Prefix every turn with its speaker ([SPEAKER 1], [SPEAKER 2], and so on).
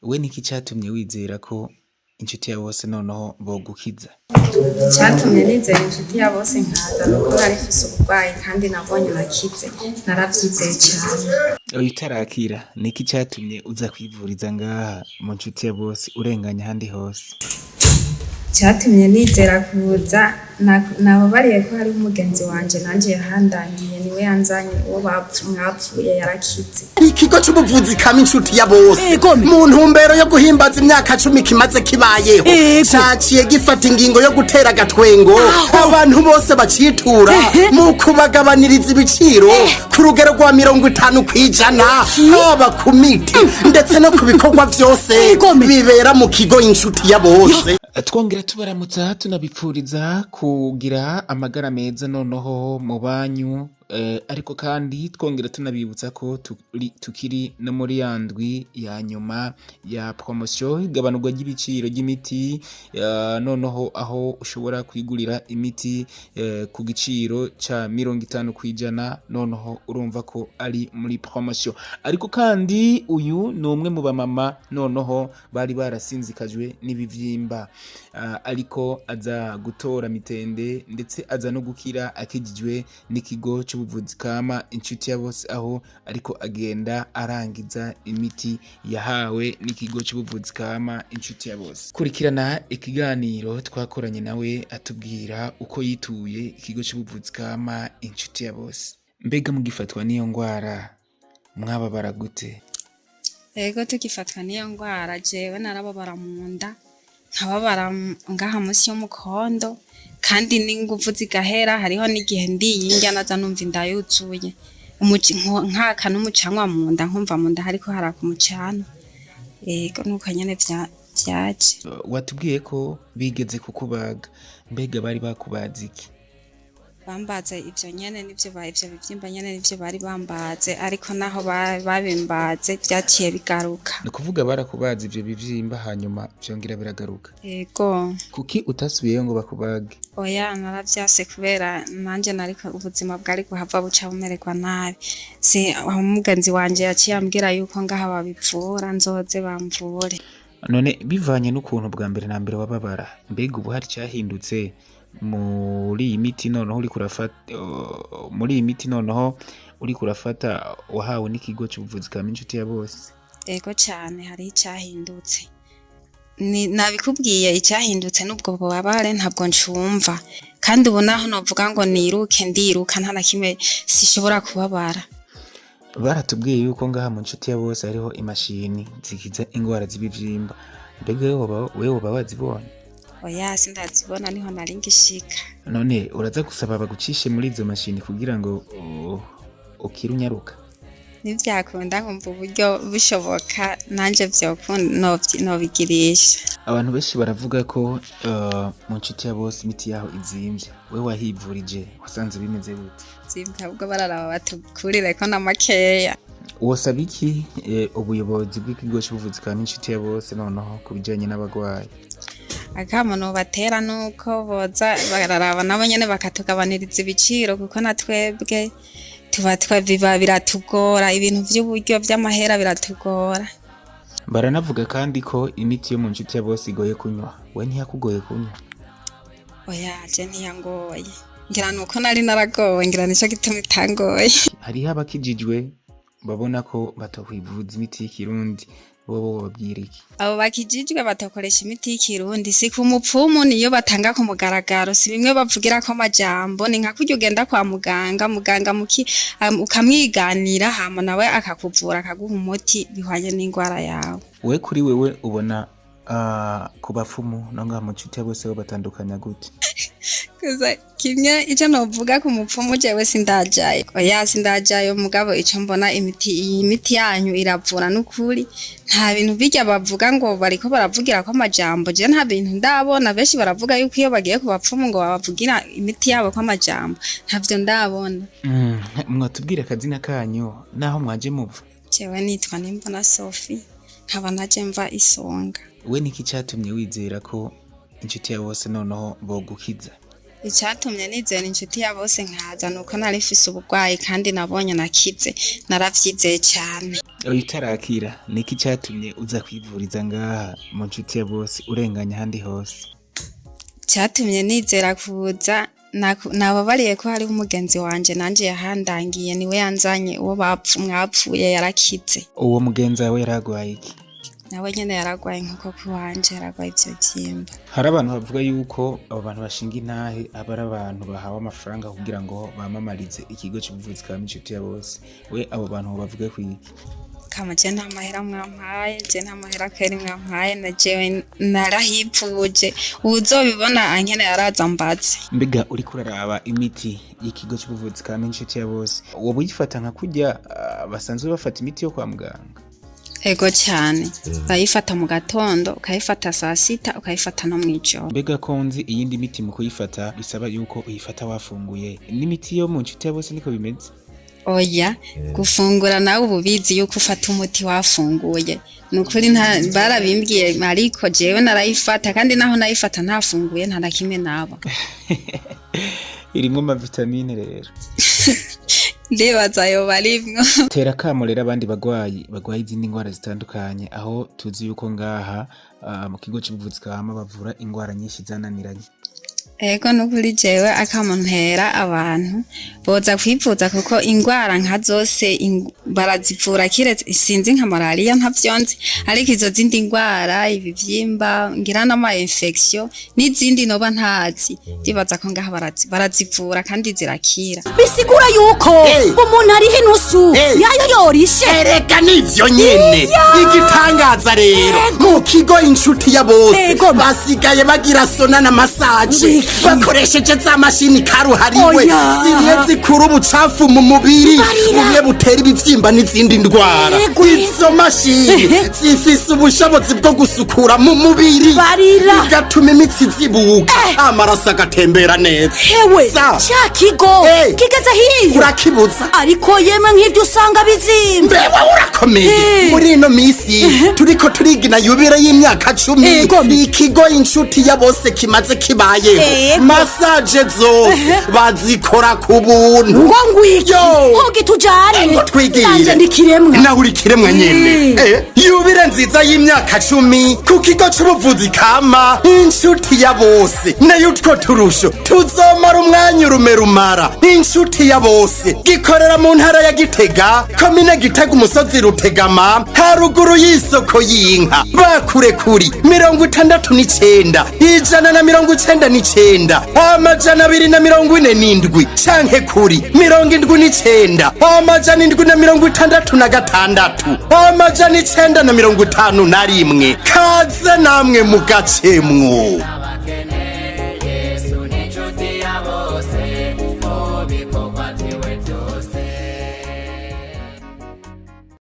[SPEAKER 1] we niki cyatumye wizera ko inshuti ya Bose noneho bogukiza?
[SPEAKER 2] Icyatumye nizera inshuti ya Bose nkaza nuko nari mfise uburwayi kandi nabonye nakize, naravyizeye cyane.
[SPEAKER 1] Utarakira niki cyatumye uza kwivuriza ngaha mu nshuti ya Bose urenganya handi hose?
[SPEAKER 2] Cyatumye nizera kuza nababariye ko hari umugenzi wanje nanje yahandangiye niwe yanzanye uwo mwapfuye yarakize.
[SPEAKER 3] Ikigo cy'ubuvuzi kama inshuti ya Bose mu ntumbero yo guhimbaza imyaka 10 kimaze kibayeho cyaciye gifata ingingo yo gutera agatwengo abantu bose bacitura mu kubagabaniriza ibiciro ku rugero rwa 50% haba ku miti ndetse no ku bikorwa byose bibera mu kigo inshuti ya Bose.
[SPEAKER 1] Twongera tubaramutsa tunabipfuriza kugira amagara meza noneho mu banyu, ariko kandi twongera tunabibutsa ko tukiri no muri yandwi ya nyuma ya promotion igabanurwa ry'ibiciro ry'imiti, noneho aho ushobora kwigurira imiti ku giciro ca 50%, noneho urumva ko ari muri promotion. Ariko kandi uyu ni umwe mu bamama noneho bari barasinzikajwe n'ibivyimba, ariko aza gutora mitende ndetse aza no gukira akijijwe n'ikigo cy'ubuvuzi kama inshuti ya Bose, aho ariko agenda arangiza imiti yahawe n'ikigo cy'ubuvuzi kama inshuti ya Bose. Kurikirana ikiganiro twakoranye nawe atubwira uko yituye ikigo cy'ubuvuzi kama inshuti ya Bose. Mbega mugifatwa niyo ngwara mwababara gute?
[SPEAKER 2] Ego tugifatwa niyo ngwara jewe narababara mu nda, nkababara ngaha munsi y'umukondo kandi n'ingufu zigahera. Hariho n'igihe ndiyinjya naza numva inda yuzuye nkaka n'umucanwa mu nda, nkumva mu nda hariko haraka umucana. Ego nuko nyene vyaje.
[SPEAKER 1] Watubwiye ko bigeze kukubaga, mbega bari bakubaza iki?
[SPEAKER 2] Bambaze ivyo nyene nivyo ivyo bivyimba nyene nivyo bari bambaze, ariko naho babimbaze vyaciye bigaruka.
[SPEAKER 1] Ni kuvuga barakubaza ivyo bivyimba hanyuma vyongera biragaruka?
[SPEAKER 2] Ego.
[SPEAKER 1] Kuki utasubiyeyo ngo bakubage?
[SPEAKER 2] Oya naravyase kubera nanje nariko ubuzima bwari kuhava buca bumererwa nabi. Umugenzi wanje yaciye ambwira yuko ngaha babivura nzoze bamvure.
[SPEAKER 1] None bivanye n'ukuntu bwa mbere na mbere wababara, mbega ubu hari cyahindutse muri iyi miti noneho uri kurafata wahawe n'ikigo cy'ubuvuzi kama inshuti ya Bose?
[SPEAKER 2] Ego cyane hari icyahindutse. Nabikubwiye icyahindutse n'ubwo bubabare ntabwo ncumva, kandi ubu naho novuga ngo ndiruka nta na kimwe sishobora kubabara.
[SPEAKER 1] Baratubwiye yuko ngaha mu inshuti ya Bose hariho imashini zikiza ingwara z'ibivyimba, mbega wewe woba wazibonye?
[SPEAKER 2] Oya sindazibona, niho naringishika.
[SPEAKER 1] None uraza gusaba bagucishe muri izo mashini kugira ngo ukirunyaruka?
[SPEAKER 2] Nivyakunda nkumva uburyo bishoboka nanje vyokunda nobigirisha.
[SPEAKER 1] Abantu benshi baravuga ko mu nshuti ya Bose imiti yaho izimvye, we wahivurije wasanze bimeze gute?
[SPEAKER 2] Zimvye ahubwo bararaba batukurire ko na makeya.
[SPEAKER 1] Wosaba iki ubuyobozi bw'ikigo cy'ubuvuzi kama inshuti ya Bose noneho kubijanye n'abagwayi?
[SPEAKER 2] Akamono batera nuko boza bararaba nabo nyene bakatugabaniriza ibiciro, kuko natwebwe biba biratugora, ibintu by'uburyo by'amahera biratugora.
[SPEAKER 1] Baranavuga kandi ko imiti yo mu nshuti ya Bose igoye kunywa, we ntiyakugoye kunywa?
[SPEAKER 2] Oya je ntiyangoye, ngira nuko nari naragowe, ngira nico gituma itangoye.
[SPEAKER 1] Hariho abakijijwe babona ko batokwivuza imiti y'ikirundi, bobo babwira iki?
[SPEAKER 2] Abo bakijijwe batakoresha imiti y'ikirundi, si ku mupfumu niyo batanga ku mugaragaro, si bimwe bavugira ko amajambo. Ni nka kurya ugenda kwa muganga ukamwiganira hama nawe akakuvura akaguha umuti bihwanye n'ingwara yawe.
[SPEAKER 1] We kuri wewe ubona ku bapfumu no ngaha mu inshuti ya Bose bo batandukanya gute?
[SPEAKER 2] Kuza kimwe ico novuga ku mupfumu jewe sindajaye. Oya sindajaye mugabo ico mbona iyi miti yanyu iravura n'ukuri. Nta bintu bijya bavuga ngo bariko baravugira ko amajambo, je nta bintu ndabona. Benshi baravuga yuko iyo bagiye ku bapfumu ngo babavugira imiti yabo ko amajambo, ntavyo ndabona.
[SPEAKER 1] Mwatubwira akazina kanyu naho mwaje muva?
[SPEAKER 2] Jewe nitwa Nimbona Sophie, nkaba naje mva Isonga.
[SPEAKER 1] We niki cyatumye wizera ko inshuti ya Bose noneho bogukiza?
[SPEAKER 2] Icatumye nizera inshuti ya Bose nkaza nuko nari mfise uburwayi kandi nabonye nakize naravyizeye cyane.
[SPEAKER 1] Utarakira niki cyatumye uza kwivuriza ngaha mu nshuti ya Bose urenganya handi hose?
[SPEAKER 2] Cyatumye nizera kuza nababariye ko hariho umugenzi wanje nanje yahandangiye niwe yanzanye uwo mwapfuye yarakize.
[SPEAKER 1] Uwo mugenzi wawe yaragwaye iki?
[SPEAKER 2] Nawe nyene yaragwaye nkuko kuwanje yaragwaye Ibivyimba.
[SPEAKER 1] Hari abantu bavuga yuko abo bantu bashinga intahe aba ari abantu bahawe amafaranga kugira ngo bamamarize ikigo cy'ubuvuzi ka inshuti ya Bose. We abo bantu bavuga ku iki?
[SPEAKER 2] Kamaje nta mahera mwampaye, je nta mahera kweri mwampaye, na jewe narahipfuje. Uzobibona ankene yaraza mbaze.
[SPEAKER 1] Mbega uri kuraraba imiti y'ikigo cy'ubuvuzi ka inshuti ya Bose, wowe uyifata nka kurya basanzwe bafata imiti yo kwa muganga?
[SPEAKER 2] Ego cyane, bayifata mu gatondo, ukayifata saa sita, ukayifata no mwijoro.
[SPEAKER 1] Mbega ko nzi iyindi miti mu kuyifata bisaba yuko uyifata wafunguye, n'imiti yo mu nshuti ya Bose niko bimeze?
[SPEAKER 2] Oya, gufungura nawe ububizi yuko ufata umuti wafunguye. Nukuri barabimbwiye ariko jewe narayifata kandi naho nayifata ntafunguye nta nakimwe naba.
[SPEAKER 1] Irimwo amavitamine rero.
[SPEAKER 2] Ndibaza yo barimwo.
[SPEAKER 1] Tera kamurera abandi bagwayi izindi ngwara zitandukanye, aho tuzi yuko ngaha mu kigo cy'ubuvuzi kama bavura ingwara nyinshi zananiranye.
[SPEAKER 2] Ego nukuri jewe akamuntera abantu boza kwivuza kuko ingwara nka zose barazivura kiretse sinzi nka malaria ntavyonzi, ariko izo zindi ngwara ibivyimba ngira n'ama infection n'izindi noba ntazi ndibaza ko ngaha barazivura kandi zirakira.
[SPEAKER 4] Bisigura yuko umuntu ari hinusu yayo yorishe.
[SPEAKER 3] Erega nivyo nyene igitangaza rero mu kigo inshuti ya Bose basigaye bagira sona na massage bakoresheje za mashini karuhariwe zimwe zikura ubucafu mu mubiri bumwe butera ibivyimba n'izindi ndwara. Izo mashini zifise ubushobozi bwo gusukura mu mubiri bigatuma imitsi zibuka amaraso agatembera neza.
[SPEAKER 4] Hewe cya kigo kigeze hiyo
[SPEAKER 3] urakibuza
[SPEAKER 4] ariko yemwe nk'ivyo usanga bizimba.
[SPEAKER 3] Mbewe urakomeye muri ino misi turiko turigina yubire y'imyaka 10 ikigo inshuti ya Bose kimaze kibaye. Massage zose bazikora ku buntu.
[SPEAKER 4] Ngo ngwicyo hogi tujane
[SPEAKER 3] twigire
[SPEAKER 4] ndikiremwa
[SPEAKER 3] nawe uri kiremwa nyene. Yubire nziza y'imyaka 10 ku kigo cy'ubuvuzi kama inshuti ya Bose, nayo utwo turusho tuzomara umwanya urumerumara. Inshuti ya Bose gikorera mu ntara ya Gitega, komine Gitega umusozi Rutegama, haruguru y'isoko y'inka. Bakure kuri 69 199 amajana 247 canke kuri 79 amajana 766 amajana 951. Kaze namwe mugacemwo.